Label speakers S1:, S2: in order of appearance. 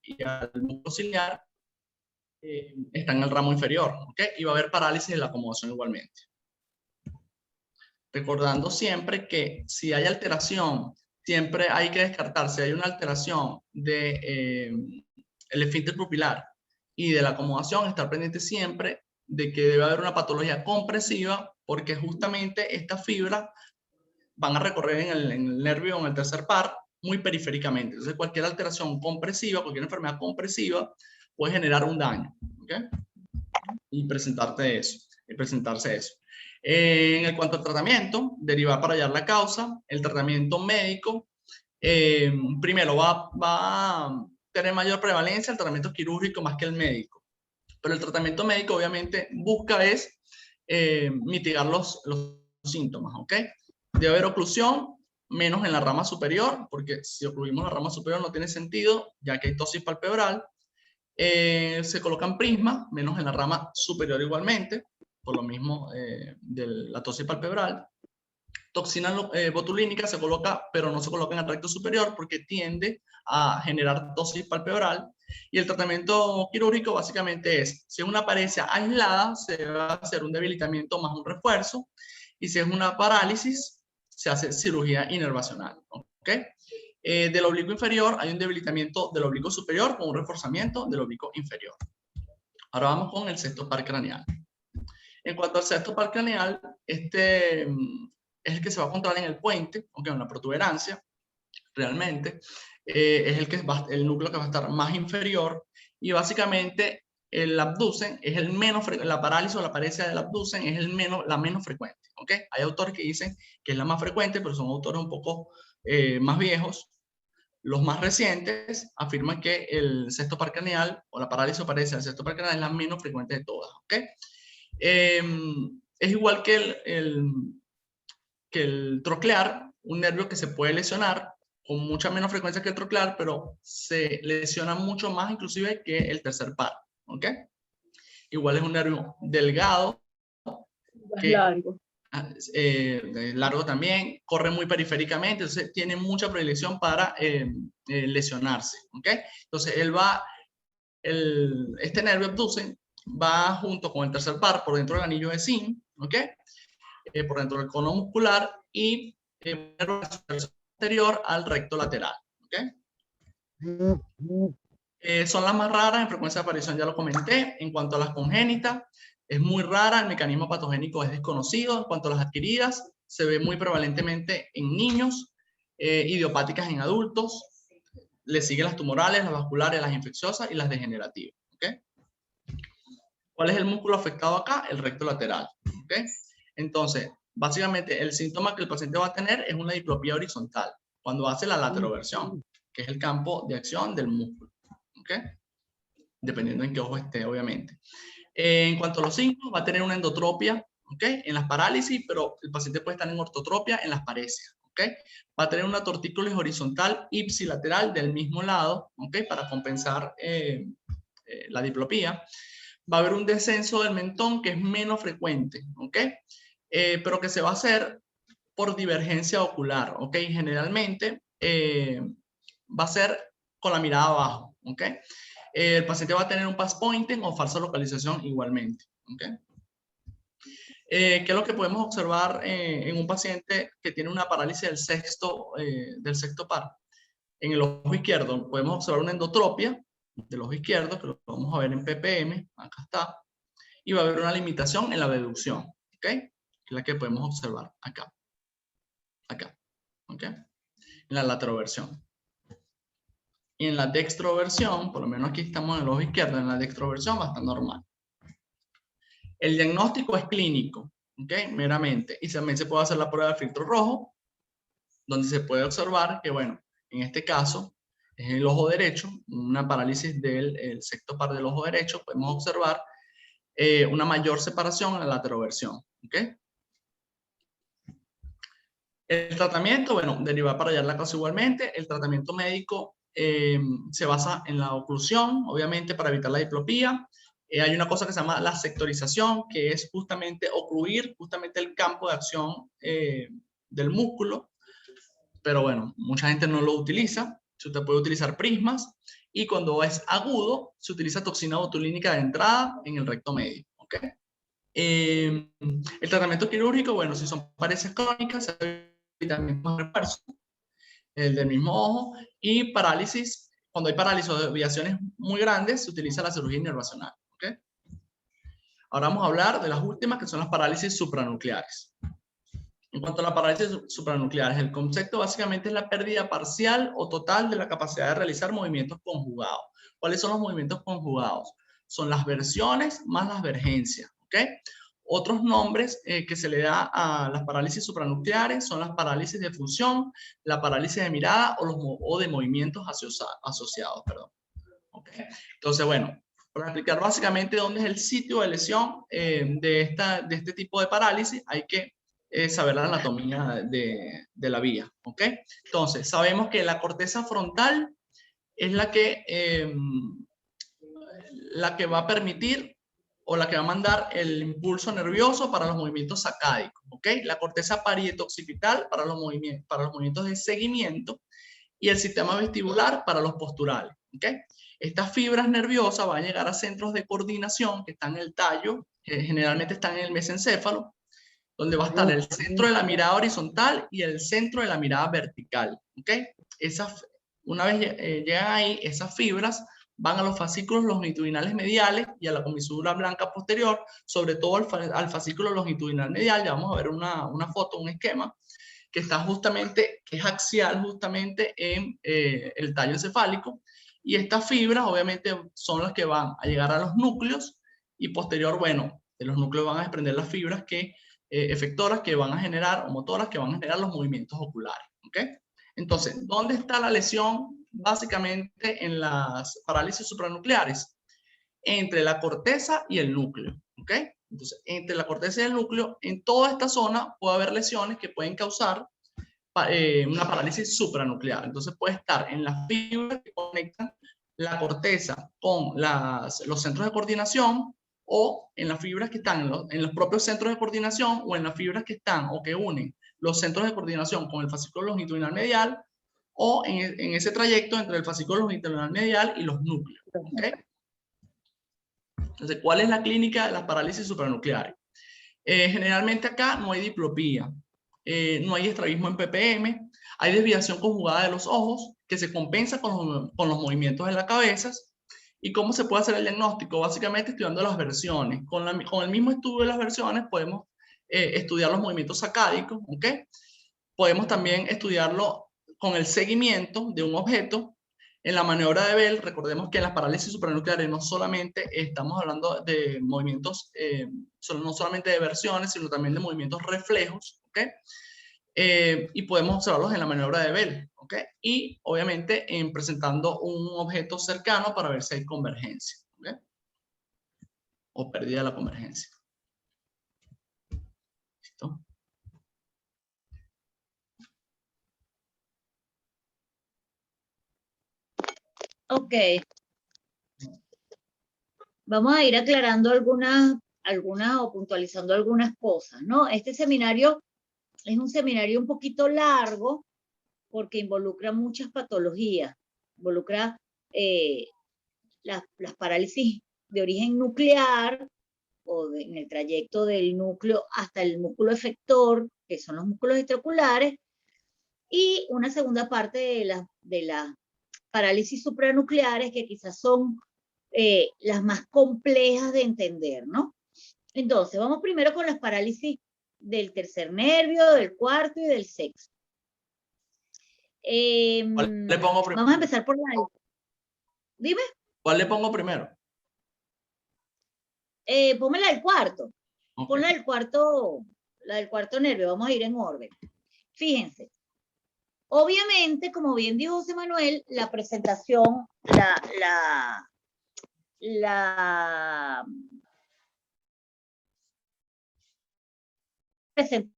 S1: y al músculo ciliar está en el ramo inferior, ¿ok? Y va a haber parálisis de la acomodación igualmente. Recordando siempre que si hay alteración, siempre hay que descartar, si hay una alteración de el esfínter pupilar y de la acomodación, estar pendiente siempre de que debe haber una patología compresiva, porque justamente estas fibras van a recorrer en el nervio, en el tercer par, muy periféricamente. Entonces, cualquier alteración compresiva, cualquier enfermedad compresiva, puede generar un daño, ¿ok? Y presentarse eso. En cuanto al tratamiento, derivar para hallar la causa, el tratamiento médico, primero va a tener mayor prevalencia el tratamiento quirúrgico más que el médico. Pero el tratamiento médico obviamente busca es mitigar los síntomas, ¿ok? Debe haber oclusión, menos en la rama superior, porque si ocluimos la rama superior no tiene sentido, ya que hay tosis palpebral. Se colocan prismas, menos en la rama superior igualmente, por lo mismo de la tosis palpebral. Toxina botulínica se coloca, pero no se coloca en el recto superior porque tiende a generar tosis palpebral. Y el tratamiento quirúrgico básicamente es, si es una paresia aislada, se va a hacer un debilitamiento más un refuerzo. Y si es una parálisis, se hace cirugía inervacional. ¿Ok? Del oblicuo inferior hay un debilitamiento del oblicuo superior con un reforzamiento del oblicuo inferior. Ahora vamos con el sexto par craneal. En cuanto al sexto par craneal, este es el que se va a encontrar en el puente, aunque es una protuberancia, realmente. Es el núcleo que va a estar más inferior y básicamente el abducen es el menos, la parálisis o la paresia del abducen es la menos frecuente. ¿Okay? Hay autores que dicen que es la más frecuente, pero son autores un poco más viejos. Los más recientes afirman que el sexto par craneal o la parálisis o paresia del sexto par craneal es la menos frecuente de todas. ¿Okay? Es igual que el troclear, un nervio que se puede lesionar con mucha menos frecuencia que el troclear, pero se lesiona mucho más inclusive que el tercer par. ¿Ok? Igual es un nervio delgado.
S2: Largo.
S1: Largo también, corre muy periféricamente, entonces tiene mucha predilección para lesionarse. ¿Ok? Entonces este nervio abducen va junto con el tercer par por dentro del anillo de Sim, ¿ok? Por dentro del cono muscular y anterior al recto lateral, ¿ok? Son las más raras en frecuencia de aparición, ya lo comenté. En cuanto a las congénitas, es muy rara, el mecanismo patogénico es desconocido. En cuanto a las adquiridas, se ve muy prevalentemente en niños, idiopáticas en adultos, le siguen las tumorales, las vasculares, las infecciosas y las degenerativas. ¿Okay? ¿Cuál es el músculo afectado acá? El recto lateral. ¿Okay? Entonces, básicamente el síntoma que el paciente va a tener es una diplopía horizontal cuando hace la lateroversión, que es el campo de acción del músculo. ¿Okay? Dependiendo en qué ojo esté, obviamente. En cuanto a los signos, va a tener una endotropia, ¿okay? En las parálisis, pero el paciente puede estar en ortotropia en las paresias. ¿Okay? Va a tener una tortícolis horizontal ipsilateral del mismo lado, ¿okay? Para compensar la diplopía. Va a haber un descenso del mentón que es menos frecuente, ¿ok? Pero que se va a hacer por divergencia ocular, ¿ok? Generalmente va a ser con la mirada abajo, ¿ok? El paciente va a tener un pass pointing o falsa localización igualmente, ¿ok? ¿Qué es lo que podemos observar en un paciente que tiene una parálisis del sexto par? En el ojo izquierdo podemos observar una endotropia del ojo izquierdo, que lo vamos a ver en ppm, acá está, y va a haber una limitación en la deducción, ¿ok? Que es la que podemos observar acá, ¿ok? En la lateroversión. Y en la dextroversión, por lo menos aquí estamos en el ojo izquierdo, en la dextroversión va a estar normal. El diagnóstico es clínico, ¿ok? Meramente. Y también se puede hacer la prueba de filtro rojo, donde se puede observar que, bueno, en este caso, es el ojo derecho, una parálisis del sexto par del ojo derecho, podemos observar una mayor separación en la lateroversión, ¿ok? El tratamiento, bueno, deriva para hallar la causa igualmente. El tratamiento médico se basa en la oclusión, obviamente, para evitar la diplopía. Hay una cosa que se llama la sectorización, que es justamente ocluir justamente el campo de acción del músculo. Pero bueno, mucha gente no lo utiliza. Usted puede utilizar prismas y cuando es agudo, se utiliza toxina botulínica de entrada en el recto medio. ¿Okay? El tratamiento quirúrgico, bueno, si son parálisis crónicas, se también con refuerzo, el del mismo ojo, y parálisis, cuando hay parálisis o desviaciones muy grandes, se utiliza la cirugía inervacional. ¿Okay? Ahora vamos a hablar de las últimas, que son las parálisis supranucleares. En cuanto a la parálisis supranucleares, el concepto básicamente es la pérdida parcial o total de la capacidad de realizar movimientos conjugados. ¿Cuáles son los movimientos conjugados? Son las versiones más las vergencias. ¿Okay? Otros nombres que se le da a las parálisis supranucleares son las parálisis de función, la parálisis de mirada o de movimientos asociados. Perdón. ¿Okay? Entonces, bueno, para explicar básicamente dónde es el sitio de lesión de este tipo de parálisis, hay que saber la anatomía de la vía. ¿Ok? Entonces, sabemos que la corteza frontal es la que va a permitir o la que va a mandar el impulso nervioso para los movimientos sacádicos. ¿Ok? La corteza parietoccipital para los movimientos de seguimiento y el sistema vestibular para los posturales. ¿Ok? Estas fibras nerviosas van a llegar a centros de coordinación que están en el tallo, generalmente están en el mesencéfalo, donde va a estar el centro de la mirada horizontal y el centro de la mirada vertical. ¿Ok? Una vez llegan ahí, esas fibras van a los fascículos longitudinales mediales y a la comisura blanca posterior, sobre todo al fascículo longitudinal medial. Ya vamos a ver una foto, un esquema, que está justamente, que es axial justamente en el tallo encefálico. Y estas fibras obviamente son las que van a llegar a los núcleos y posterior, bueno, de los núcleos van a desprender las fibras efectoras que van a generar, o motoras que van a generar los movimientos oculares. ¿Ok? Entonces, ¿dónde está la lesión? Básicamente en las parálisis supranucleares, entre la corteza y el núcleo. ¿Ok? Entonces, entre la corteza y el núcleo, en toda esta zona puede haber lesiones que pueden causar una parálisis supranuclear. Entonces puede estar en las fibras que conectan la corteza con los centros de coordinación, o en las fibras que están en los propios centros de coordinación, o en las fibras que están o que unen los centros de coordinación con el fascículo longitudinal medial, o en ese trayecto entre el fascículo longitudinal medial y los núcleos. ¿Okay? Entonces, ¿cuál es la clínica de las parálisis supranucleares? Generalmente acá no hay diplopía, no hay estrabismo en ppm, hay desviación conjugada de los ojos que se compensa con los movimientos de la cabeza. ¿Y cómo se puede hacer el diagnóstico? Básicamente estudiando las versiones. Con el mismo estudio de las versiones podemos estudiar los movimientos sacádicos. ¿Ok? Podemos también estudiarlo con el seguimiento de un objeto. En la maniobra de Bell, recordemos que en las parálisis supranucleares no solamente estamos hablando de movimientos, no solamente de versiones, sino también de movimientos reflejos. ¿Ok? Y podemos observarlos en la maniobra de Bell. ¿Ok? Y obviamente presentando un objeto cercano para ver si hay convergencia. ¿Ok? O pérdida de la convergencia. ¿Listo?
S2: Ok. Vamos a ir aclarando algunas o puntualizando algunas cosas, ¿no? Este seminario es un seminario un poquito largo porque involucra muchas patologías. Involucra las parálisis de origen nuclear o en el trayecto del núcleo hasta el músculo efector, que son los músculos extraoculares, y una segunda parte de las parálisis supranucleares, que quizás son las más complejas de entender, ¿no? Entonces, vamos primero con las parálisis del tercer nervio, del cuarto y del sexto.
S1: ¿Cuál le pongo primero?
S2: Vamos a empezar por la... Dime.
S1: ¿Cuál le pongo primero?
S2: Ponme la del cuarto.
S1: Okay.
S2: Ponla la del cuarto nervio. Vamos a ir en orden. Fíjense. Obviamente, como bien dijo José Manuel, la presentación, la presentación